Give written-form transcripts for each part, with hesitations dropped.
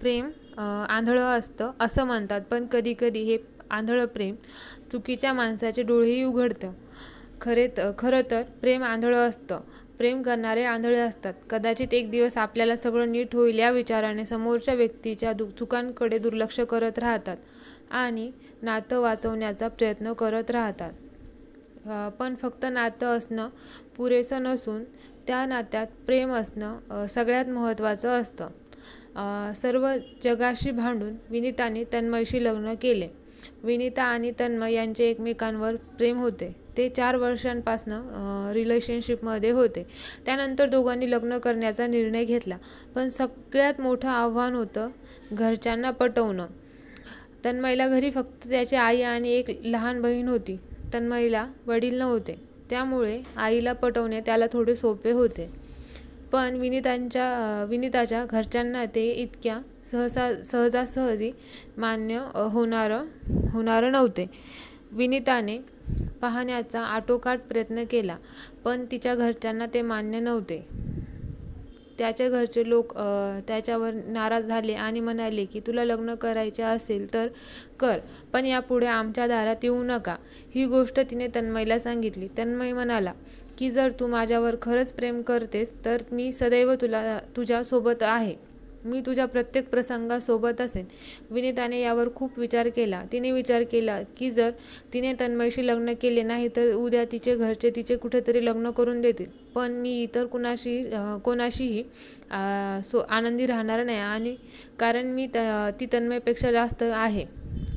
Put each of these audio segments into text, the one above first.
प्रेम आंधळं असतं असं म्हणतात, पण कधीकधी हे आंधळं प्रेम चुकीच्या माणसाचे डोळेही उघडतं. खरं तर प्रेम आंधळं असतं. प्रेम करणारे आंधळे असतात. कदाचित एक दिवस आपल्याला सगळं नीट होईल या विचाराने समोरच्या व्यक्तीच्या चुकांकडे दुर्लक्ष करत राहतात आणि नातं वाचवण्याचा प्रयत्न करत राहतात. पण फक्त नातं असणं पुरेसं नसून त्या नात्यात प्रेम असणं सगळ्यात महत्त्वाचं असतं. सर्व जगाशी भांडून विनीताने तन्मयशी लग्न केले. विनीता आणि तन्मय यांचे एकमेकांवर प्रेम होते. ते 4 वर्षांपासनं रिलेशनशिपमध्ये होते. त्यानंतर दोघांनी लग्न करण्याचा निर्णय घेतला. पण सगळ्यात मोठं आव्हान होतं घरच्यांना पटवणं. तन्मयला घरी फक्त त्याची आई आणि एक लहान बहीण होती. तन्मयला वडील नव्हते, त्यामुळे आईला पटवणे त्याला थोडे सोपे होते. पण विनीताच्या घरच्यांना ते इतक्या सहजासहजी मान्य होणार नव्हते. विनीताने पाहण्याचा आटोकाट प्रयत्न केला, पण तिच्या घरच्यांना ते मान्य नव्हते. त्याच्या घरचे लोक त्याच्यावर नाराज झाले आणि म्हणाले की तुला लग्न करायचे असेल तर कर, पण यापुढे आमच्या दारात येऊ नका. ही गोष्ट तिने तन्मयला सांगितली. तन्मय म्हणाला की जर तू माझ्यावर खरंच प्रेम करतेस तर मी सदैव तुझ्या सोबत आहे. मी तुझ्या प्रत्येक प्रसंगासोबत असेन. विनीताने यावर खूप विचार केला. तिने विचार केला की जर तिने तन्मयशी लग्न केले नाही तर उद्या तिचे घरचे तिचे कुठेतरी लग्न करून देतील. पण मी इतर कोणाशीही आनंदी राहणार नाही, आणि कारण ती तन्मयपेक्षा जास्त आहे.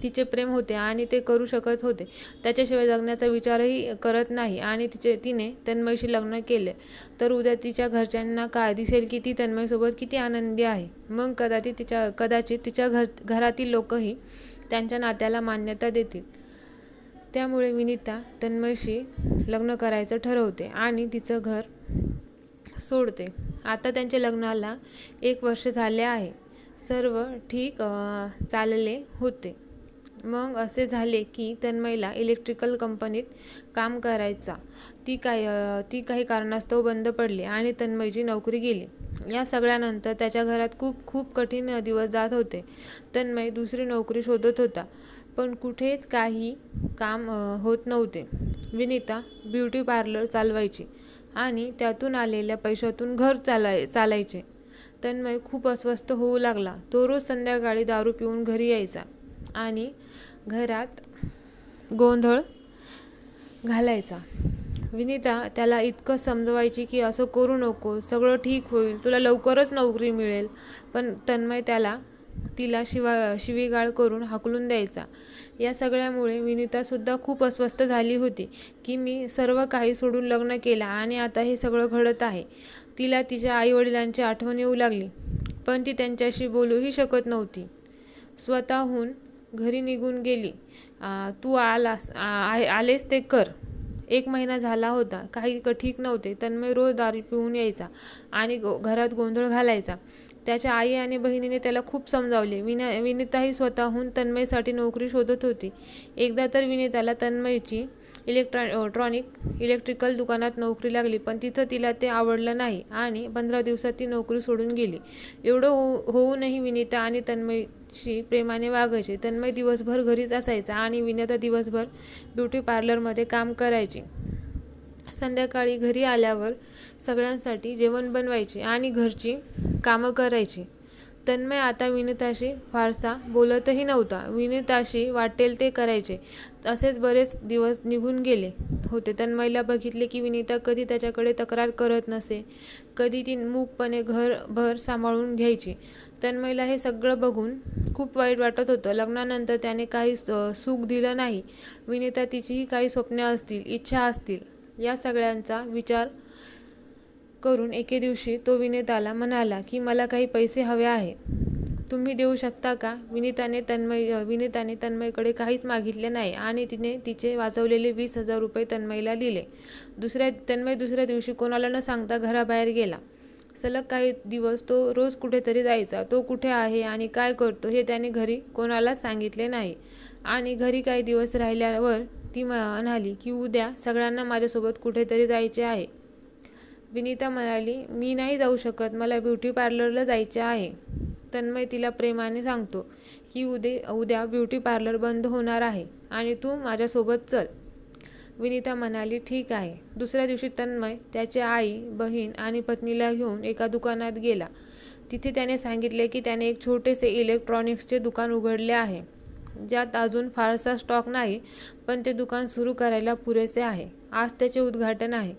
तिचे प्रेम होते आणि ते करू शकत होते. त्याच्याशिवाय जगण्याचा विचारही करत नाही, आणि तिने तन्मयशी लग्न केले तर उद्या तिच्या घरच्यांना काय दिसेल की ती तन्मयसोबत किती आनंदी आहे. मग कदाचित तिच्या घरातील लोकही त्यांच्या नात्याला मान्यता देतील. त्यामुळे विनीता तन्मयशी लग्न करायचं ठरवते आणि तिचं घर सोडते. आता त्यांच्या लग्नाला 1 वर्ष झाले आहे. सर्व ठीक चालले होते. मग असे झाले की तन्मयला इलेक्ट्रिकल कंपनीत काम करायचा ती काही कारणास्तव बंद पडली आणि तन्मयची नोकरी गेली. या सगळ्यानंतर त्याच्या घरात खूप कठीण दिवस जात होते. तन्मय दुसरी नोकरी शोधत होता, पण कुठेच काही काम होत नव्हते. विनीता ब्युटी पार्लर चालवायची आणि त्यातून आलेल्या पैशातून घर चालायचे. तन्मय खूप अस्वस्थ होऊ लागला. तो रोज संध्याकाळी दारू पिऊन घरी यायचा आणि घरात गोंधळ घालायचा. विनीता त्याला इतकं समजवायची की असं करू नको, सगळं ठीक होईल, तुला लवकरच नोकरी मिळेल. पण तन्मय तिला शिवीगाळ करून हाकलून द्यायचा. या सगळ्यामुळे विनीतासुद्धा खूप अस्वस्थ झाली होती की मी सर्व काही सोडून लग्न केलं आणि आता हे सगळं घडत आहे. तिला तिच्या आईवडिलांची आठवण येऊ लागली, पण ती त्यांच्याशी बोलूही शकत नव्हती. स्वतःहून घरी निघून गेली. तू आलेस ते कर. 1 महिना झाला होता. काही ठीक नव्हते. तन्मय रोज दारू पिऊन यायचा आणि घरात गोंधळ घालायचा. त्याच्या आई आणि बहिणीने त्याला खूप समजावले. विनीताही स्वतःहून तन्मयसाठी नोकरी शोधत होती. एकदा तर विनीताला तन्मयची इलेक्ट्रिकल दुकानात नोकरी लागली, पण तिथं तिला ते आवडलं नाही आणि 15 दिवसात ती नोकरी सोडून गेली. एवढं होऊनही विनीता आणि तन्मयशी प्रेमाने वागायचे. तन्मय दिवसभर घरीच असायचा आणि विनीता दिवसभर ब्युटी पार्लरमध्ये काम करायची. संध्याकाळी घरी आल्यावर सगळ्यांसाठी जेवण बनवायचे आणि घरची कामं करायची. तन्मय आता विनीताशी फारसा बोलतही नव्हता. विनीताशी वाटेल ते करायचे. असेच बरेच दिवस निघून गेले होते. तन्मयला बघितले की विनीता कधी त्याच्याकडे तक्रार करत नसे, कधी ती मूकपणे घरभर सांभाळून घ्यायची. तन्मयला हे सगळं बघून खूप वाईट वाटत होतं. लग्नानंतर त्याने काही सुख दिलं नाही. विनीता तिचीही काही स्वप्ने असतील, इच्छा असतील. या सगळ्यांचा विचार करून एके दिवशी तो विनीताला म्हणाला की मला काही पैसे हवे आहेत, तुम्ही देऊ शकता का? विनीताने तन्मयकडे काहीच मागितले नाही आणि तिने तिचे वाचवलेले 20,000 रुपये तन्मयला दिले. तन्मय दुसऱ्या दिवशी कोणाला न सांगता घराबाहेर गेला. सलग काही दिवस तो रोज कुठेतरी जायचा. तो कुठे आहे आणि काय करतो हे त्याने घरी कोणालाच सांगितले नाही. आणि घरी काही दिवस राहिल्यावर ती म्हणाली की उद्या सगळ्यांना माझ्यासोबत कुठेतरी जायचे आहे. विनीता म्हणाली मी नाही जाऊ शकत, मला ब्युटी पार्लरला जायचे आहे. तन्मय तिला प्रेमाने सांगतो की उद्या ब्युटी पार्लर बंद होणार आहे आणि तू माझ्यासोबत चल. विनिता म्हणाली ठीक आहे. दुसऱ्या दिवशी तन्मय त्याची आई, बहीण आणि पत्नीला घेऊन एका दुकानात गेला. तिथे त्याने सांगितले की त्याने एक छोटेसे इलेक्ट्रॉनिक्सचे दुकान उघडले आहे, ज्यात अजून फारसा स्टॉक नाही, पण ते दुकान सुरू करायला पुरेसे आहे. आज त्याचे उद्घाटन आहे.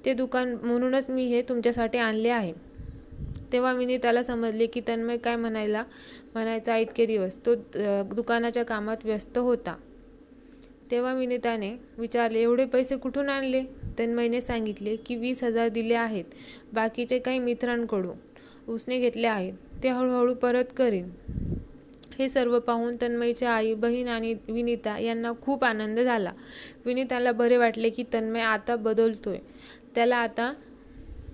ते दुकान म्हणूनच मी हे तुमच्यासाठी आणले आहे. तेव्हा विनिताला समजले की तन्मय काय म्हणायचा इतके दिवस तो दुकानाच्या कामात व्यस्त होता. तेव्हा विनिताने विचारले, एवढे पैसे कुठून आणले? तन्मयने सांगितले की 20,000 दिले आहेत. बाकीचे काही मित्रांकडून उसने घेतले आहेत. ते हळूहळू परत करीन. हे सर्व पाहून तन्मयची आई, बहीण आणि विनिता यांना खूप आनंद झाला. विनिताला बरे वाटले की तन्मय आता बदलतोय. त्याला आता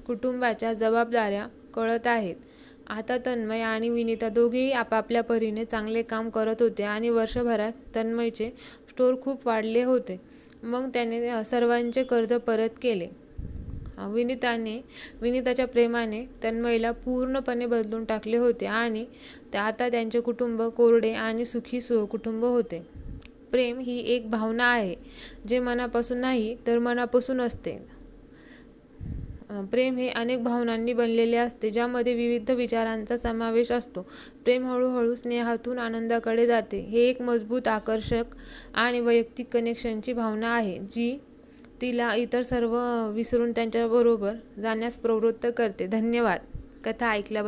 कुटुंबाच्या जबाबदाऱ्या कळत आहेत. आता तन्मय आणि विनिता दोघेही आपापल्या परीने चांगले काम करत होते आणि वर्षभरात तन्मयचे स्टोर खूप वाढले होते. मग त्याने सर्वांचे कर्ज परत केले. विनिताच्या प्रेमाने तन्मयला पूर्णपणे बदलून टाकले होते आणि आता त्यांचे कुटुंब कोरडे आणि सुखी कुटुंब होते. प्रेम ही एक भावना आहे, जे मनापासून नाही तर मनापासून असते. प्रेम हे अनेक भावनांनी बनलेले असते, ज्यामध्ये विविध विचारांचा समावेश असतो. प्रेम हळूहळू स्नेहातून आनंदाकडे जाते. हे एक मजबूत, आकर्षक आणि वैयक्तिक कनेक्शनची भावना आहे, जी तिला इतर सर्व विसरून त्यांच्याबरोबर जाण्यास प्रवृत्त करते. धन्यवाद. कथा ऐकल्याबद्दल.